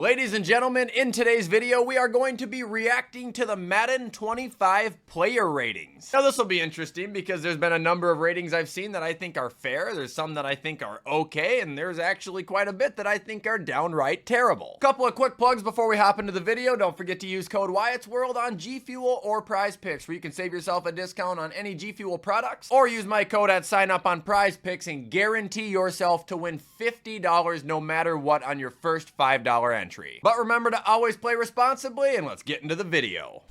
Ladies and gentlemen, in today's video, we are going to be reacting to the Madden 25 player ratings. Now, this will be interesting because there's been a number of ratings I've seen that I think are fair. There's some that I think are okay, and there's actually quite a bit that I think are downright terrible. Couple of quick plugs before we hop into the video. Don't forget to use code WyattzWorld on G Fuel or Prize Picks, where you can save yourself a discount on any G Fuel products, or use my code at sign up on Prize Picks and guarantee yourself to win $50 no matter what on your first $5 entry. But remember to always play responsibly, and let's get into the video.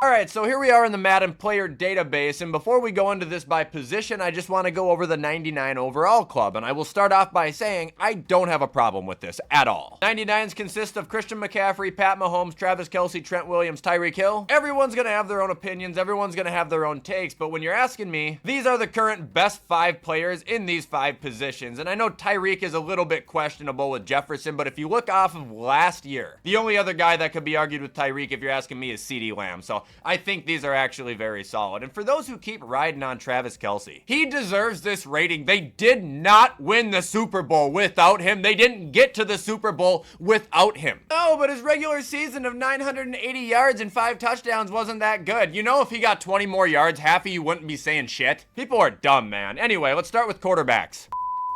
Alright, so here we are in the Madden player database, and before we go into this by position, I just want to go over the 99 overall club, and I will start off by saying I don't have a problem with this at all. 99s consist of Christian McCaffrey, Pat Mahomes, Travis Kelce, Trent Williams, Tyreek Hill. Everyone's going to have their own opinions, everyone's going to have their own takes, but when you're asking me, these are the current best 5 players in these 5 positions, and I know Tyreek is a little bit questionable with Jefferson, but if you look off of last year, the only other guy that could be argued with Tyreek, if you're asking me, is CeeDee Lamb, so I think these are actually very solid. And for those who keep riding on Travis Kelce, he deserves this rating. They did not win the Super Bowl without him. They didn't get to the Super Bowl without him. Oh, but his regular season of 980 yards and 5 touchdowns wasn't that good. You know, if he got 20 more yards, half of you wouldn't be saying shit. People are dumb, man. Anyway, let's start with quarterbacks.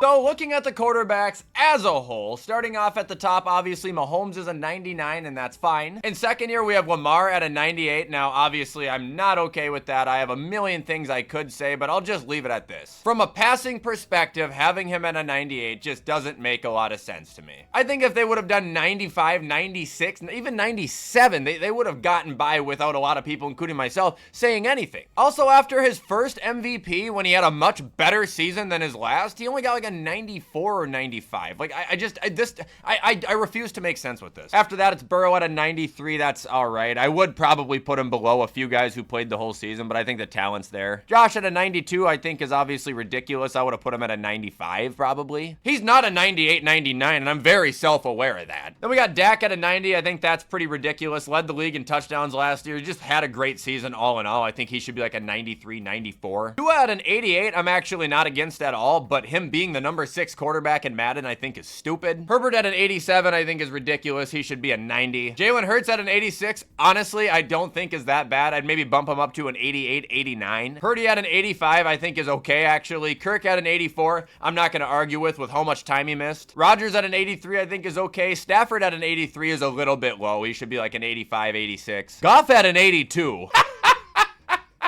So looking at the quarterbacks as a whole, starting off at the top, obviously Mahomes is a 99, and that's fine. In second year, we have Lamar at a 98. Now, obviously, I'm not okay with that. I have a million things I could say, but I'll just leave it at this. From a passing perspective, having him at a 98 just doesn't make a lot of sense to me. I think if they would have done 95, 96, even 97, they would have gotten by without a lot of people, including myself, saying anything. Also, after his first MVP, when he had a much better season than his last, he only got like a 94 or 95. Like, I refuse to make sense with this. After that, it's Burrow at a 93. That's all right. I would probably put him below a few guys who played the whole season, but I think the talent's there. Josh at a 92, I think, is obviously ridiculous. I would have put him at a 95, probably. He's not a 98, 99, and I'm very self-aware of that. Then we got Dak at a 90. I think that's pretty ridiculous. Led the league in touchdowns last year. Just had a great season all in all. I think he should be like a 93, 94. Tua at an 88, I'm actually not against at all, but him being the number 6 quarterback in Madden, I think, is stupid. Herbert at an 87, I think, is ridiculous. He should be a 90. Jalen Hurts at an 86, honestly, I don't think is that bad. I'd maybe bump him up to an 88, 89. Purdy at an 85, I think, is okay, actually. Kirk at an 84, I'm not going to argue with how much time he missed. Rodgers at an 83, I think, is okay. Stafford at an 83 is a little bit low. He should be like an 85, 86. Goff at an 82.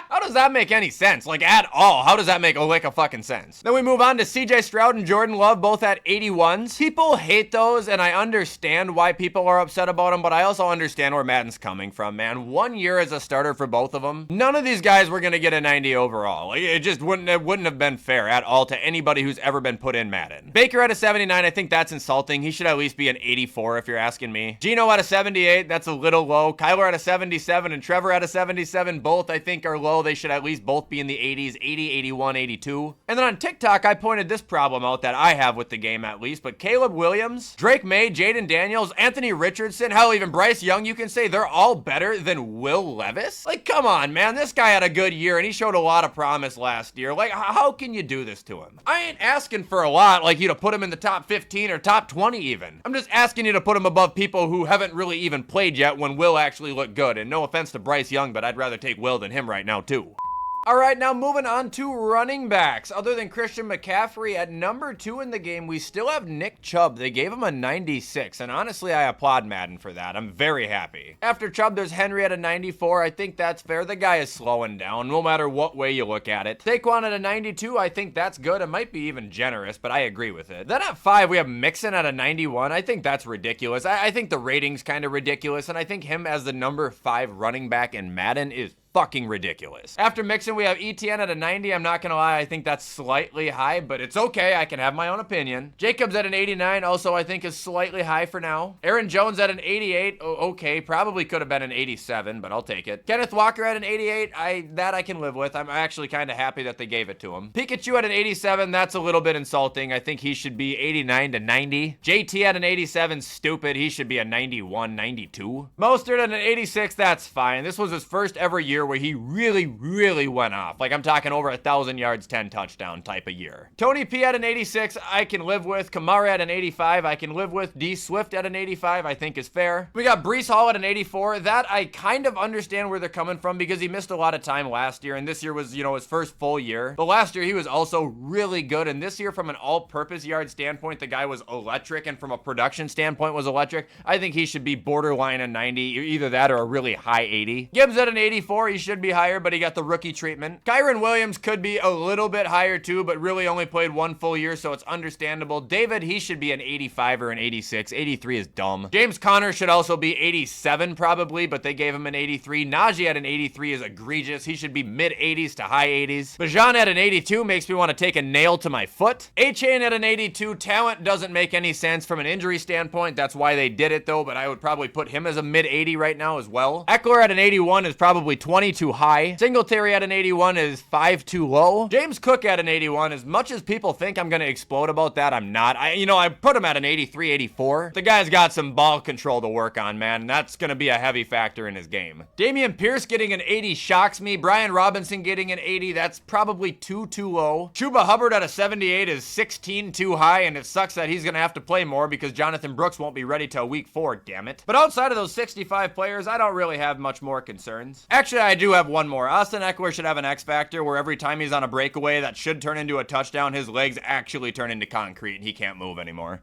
How does that make any sense? Like, at all? How does that make a lick of fucking sense? Then we move on to CJ Stroud and Jordan Love, both at 81s. People hate those, and I understand why people are upset about them, but I also understand where Madden's coming from, man. 1 year as a starter for both of them. None of these guys were gonna get a 90 overall. Like, it just wouldn't have been fair at all to anybody who's ever been put in Madden. Baker at a 79, I think that's insulting. He should at least be an 84 if you're asking me. Gino at a 78, that's a little low. Kyler at a 77 and Trevor at a 77, both I think are low. They should at least both be in the 80s, 80, 81, 82. And then on TikTok, I pointed this problem out that I have with the game at least, but Caleb Williams, Drake May, Jaden Daniels, Anthony Richardson, hell, even Bryce Young, you can say they're all better than Will Levis? Like, come on, man. This guy had a good year, and he showed a lot of promise last year. Like, how can you do this to him? I ain't asking for a lot, like you to put him in the top 15 or top 20 even. I'm just asking you to put him above people who haven't really even played yet when Will actually looked good. And no offense to Bryce Young, but I'd rather take Will than him right now, too. All right, now moving on to running backs. Other than Christian McCaffrey, at number 2 in the game, we still have Nick Chubb. They gave him a 96, and honestly, I applaud Madden for that. I'm very happy. After Chubb, there's Henry at a 94. I think that's fair. The guy is slowing down, no matter what way you look at it. Saquon at a 92. I think that's good. It might be even generous, but I agree with it. Then at 5, we have Mixon at a 91. I think that's ridiculous. I think the rating's kind of ridiculous, and I think him as the number 5 running back in Madden is fucking ridiculous. After Mixon, we have ETN at a 90. I'm not gonna lie, I think that's slightly high, but it's okay. I can have my own opinion. Jacobs at an 89, also I think is slightly high for now. Aaron Jones at an 88, okay, probably could have been an 87, but I'll take it. Kenneth Walker at an 88, that I can live with. I'm actually kind of happy that they gave it to him. Pikachu at an 87, that's a little bit insulting. I think he should be 89 to 90. JT at an 87, stupid. He should be a 91, 92. Mostert at an 86, that's fine. This was his first ever year where he really went off. Like, I'm talking over 1,000 yards, 10 touchdown type of year. Tony P at an 86, I can live with. Kamara at an 85, I can live with. D Swift at an 85, I think is fair. We got Breece Hall at an 84. That I kind of understand where they're coming from because he missed a lot of time last year, and this year was, his first full year. But last year he was also really good, and this year from an all-purpose yard standpoint, the guy was electric, and from a production standpoint was electric. I think he should be borderline a 90, either that or a really high 80. Gibbs at an 84, he should be higher, but he got the rookie treatment. Kyron Williams could be a little bit higher too, but really only played one full year, so it's understandable. David, he should be an 85 or an 86. 83 is dumb. James Conner should also be 87 probably, but they gave him an 83. Najee at an 83 is egregious. He should be mid 80s to high 80s. Bajan at an 82 makes me want to take a nail to my foot. A-Chain at an 82, talent doesn't make any sense from an injury standpoint. That's why they did it though, but I would probably put him as a mid 80 right now as well. Eckler at an 81 is probably 20 too high. Singletary at an 81 is 5 too low. James Cook at an 81, as much as people think I'm going to explode about that, I'm not. I put him at an 83, 84. The guy's got some ball control to work on, man, and that's going to be a heavy factor in his game. Dameon Pierce getting an 80 shocks me. Brian Robinson getting an 80, that's probably too low. Chuba Hubbard at a 78 is 16 too high, and it sucks that he's going to have to play more because Jonathan Brooks won't be ready till week 4, damn it. But outside of those 65 players, I don't really have much more concerns. Actually, I do have one more. Austin Eckler should have an X factor where every time he's on a breakaway that should turn into a touchdown, his legs actually turn into concrete and he can't move anymore.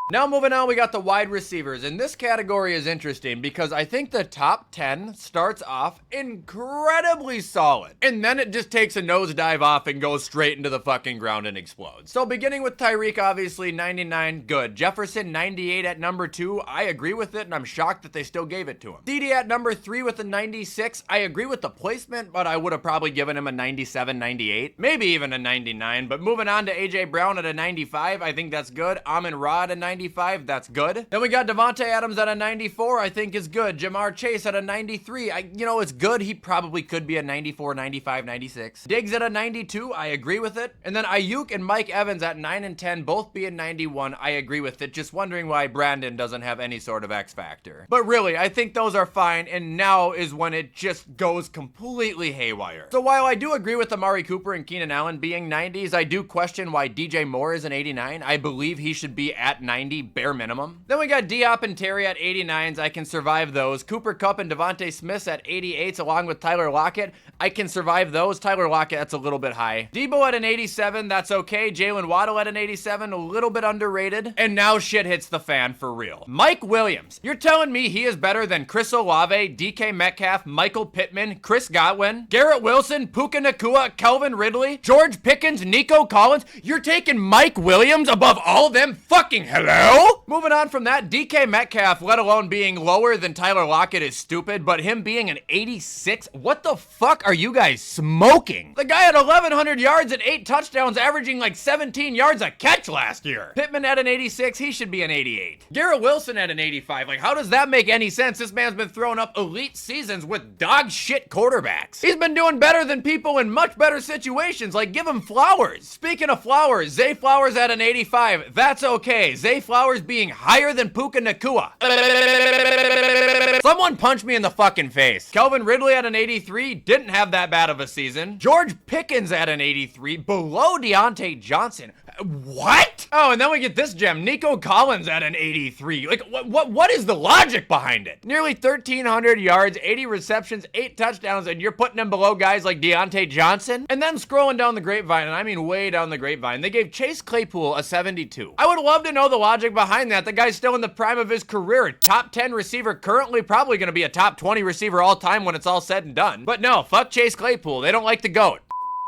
Now moving on, we got the wide receivers, and this category is interesting because I think the top 10 starts off incredibly solid, and then it just takes a nosedive off and goes straight into the fucking ground and explodes. So beginning with Tyreek, obviously 99, good. Jefferson 98 at number 2, I agree with it, and I'm shocked that they still gave it to him. CD at number 3 with a 96, I agree with the placement, but I would have probably given him a 97, 98, maybe even a 99. But moving on to AJ Brown at a 95, I think that's good. Amon-Ra at a 95, that's good. Then we got Devontae Adams at a 94, I think is good. Jamar Chase at a 93, it's good. He probably could be a 94, 95, 96. Diggs at a 92, I agree with it. And then Ayuk and Mike Evans at 9 and 10, both being 91, I agree with it. Just wondering why Brandon doesn't have any sort of X factor. But really, I think those are fine, and now is when it just goes completely haywire. So while I do agree with Amari Cooper and Keenan Allen being 90s, I do question why DJ Moore is an 89. I believe he should be at 90 bare minimum. Then we got Diop and Terry at 89s. I can survive those. Cooper Kupp and Devontae Smith at 88s along with Tyler Lockett. I can survive those. Tyler Lockett, that's a little bit high. Debo at an 87, that's okay. Jalen Waddle at an 87, a little bit underrated. And now shit hits the fan for real. Mike Williams, you're telling me he is better than Chris Olave, DK Metcalf, Michael Pittman, Chris Godwin, Garrett Wilson, Puka Nacua, Calvin Ridley, George Pickens, Nico Collins? You're taking Mike Williams above all them? Fucking hello? Moving on from that, DK Metcalf, let alone being lower than Tyler Lockett, is stupid, but him being an 86, what the fuck are you guys smoking? The guy had 1,100 yards and 8 touchdowns, averaging like 17 yards a catch last year. Pittman at an 86, he should be an 88. Garrett Wilson at an 85, like how does that make any sense? This man's been throwing up elite seasons with dog shit quarterbacks. He's been doing better than people in much better situations, like give him flowers. Speaking of flowers, Zay Flowers at an 85, that's okay. Zay Flowers being higher than Puka Nacua. Someone punch me in the fucking face. Calvin Ridley at an 83, didn't have that bad of a season. George Pickens at an 83, below Deontay Johnson. What? Oh, and then we get this gem, Nico Collins at an 83. Like, what is the logic behind it? Nearly 1,300 yards, 80 receptions, 8 touchdowns, and you're putting him below guys like Deontay Johnson? And then scrolling down the grapevine, and I mean way down the grapevine, they gave Chase Claypool a 72. I would love to know the logic behind that. The guy's still in the prime of his career. Top 10 receiver, currently probably going to be a top 20 receiver all time when it's all said and done. But no, fuck Chase Claypool. They don't like the GOAT.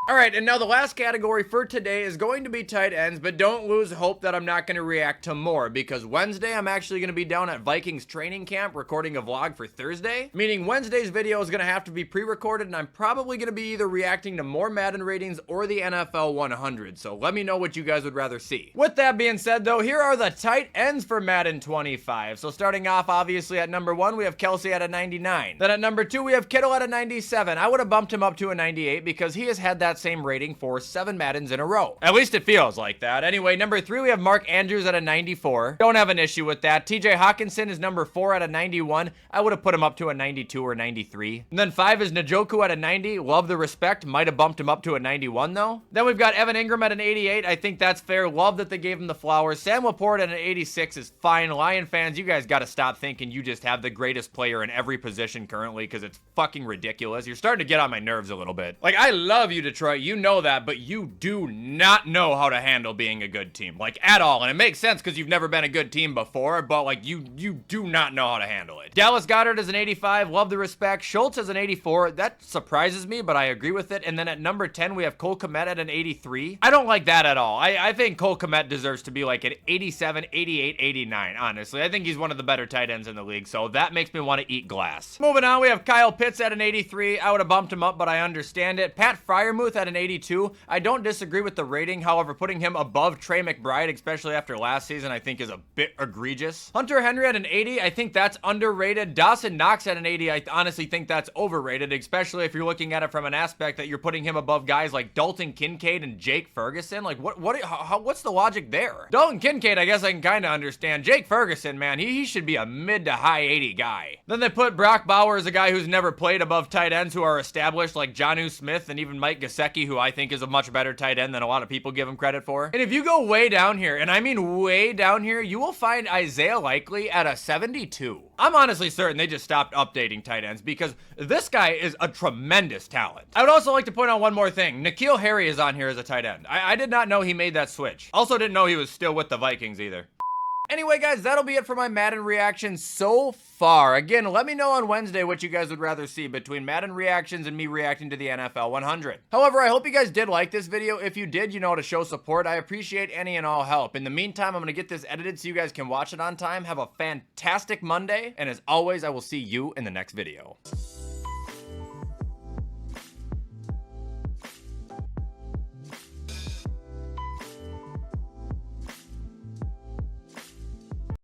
All right, and now the last category for today is going to be tight ends, but don't lose hope that I'm not going to react to more, because Wednesday I'm actually going to be down at Vikings training camp recording a vlog for Thursday, meaning Wednesday's video is going to have to be pre-recorded, and I'm probably going to be either reacting to more Madden ratings or the NFL 100, so let me know what you guys would rather see. With that being said though, here are the tight ends for Madden 25. So starting off obviously at number 1, we have Kelsey at a 99. Then at number 2, we have Kittle at a 97. I would have bumped him up to a 98 because he has had that same rating for 7 Maddens in a row. At least it feels like that. Anyway, number 3, we have Mark Andrews at a 94. Don't have an issue with that. TJ Hawkinson is number 4 at a 91. I would have put him up to a 92 or 93. And then 5 is Njoku at a 90. Love the respect. Might have bumped him up to a 91 though. Then we've got Evan Ingram at an 88. I think that's fair. Love that they gave him the flowers. Sam Laporte at an 86 is fine. Lion fans, you guys got to stop thinking you just have the greatest player in every position currently, because it's fucking ridiculous. You're starting to get on my nerves a little bit. Like, I love you, Detroit. You know that, but you do not know how to handle being a good team, like, at all. And it makes sense because you've never been a good team before, but like, you do not know how to handle it. Dallas Goedert is an 85. Love the respect. Schultz is an 84. That surprises me, but I agree with it. And then at number 10, we have Cole Kmet at an 83. I don't like that at all. I think Cole Kmet deserves to be like an 87, 88, 89, honestly. I think he's one of the better tight ends in the league, so that makes me want to eat glass. Moving on, we have Kyle Pitts at an 83. I would have bumped him up, but I understand it. Pat Freiermuth at an 82. I don't disagree with the rating. However, putting him above Trey McBride, especially after last season, I think is a bit egregious. Hunter Henry at an 80. I think that's underrated. Dawson Knox at an 80. I honestly think that's overrated, especially if you're looking at it from an aspect that you're putting him above guys like Dalton Kincaid and Jake Ferguson. Like, what's the logic there? Dalton Kincaid, I guess I can kind of understand. Jake Ferguson, man, he should be a mid to high 80 guy. Then they put Brock Bauer as a guy who's never played above tight ends who are established, like Jonnu Smith and even Mike Gesicki, who I think is a much better tight end than a lot of people give him credit for. And if you go way down here, and I mean way down here, you will find Isaiah Likely at a 72. I'm honestly certain they just stopped updating tight ends because this guy is a tremendous talent. I would also like to point out one more thing. N'Keal Harry is on here as a tight end. I did not know he made that switch. Also didn't know he was still with the Vikings either. Anyway, guys, that'll be it for my Madden reactions so far. Again, let me know on Wednesday what you guys would rather see between Madden reactions and me reacting to the NFL 100. However, I hope you guys did like this video. If you did, you know how to show support. I appreciate any and all help. In the meantime, I'm going to get this edited so you guys can watch it on time. Have a fantastic Monday. And as always, I will see you in the next video.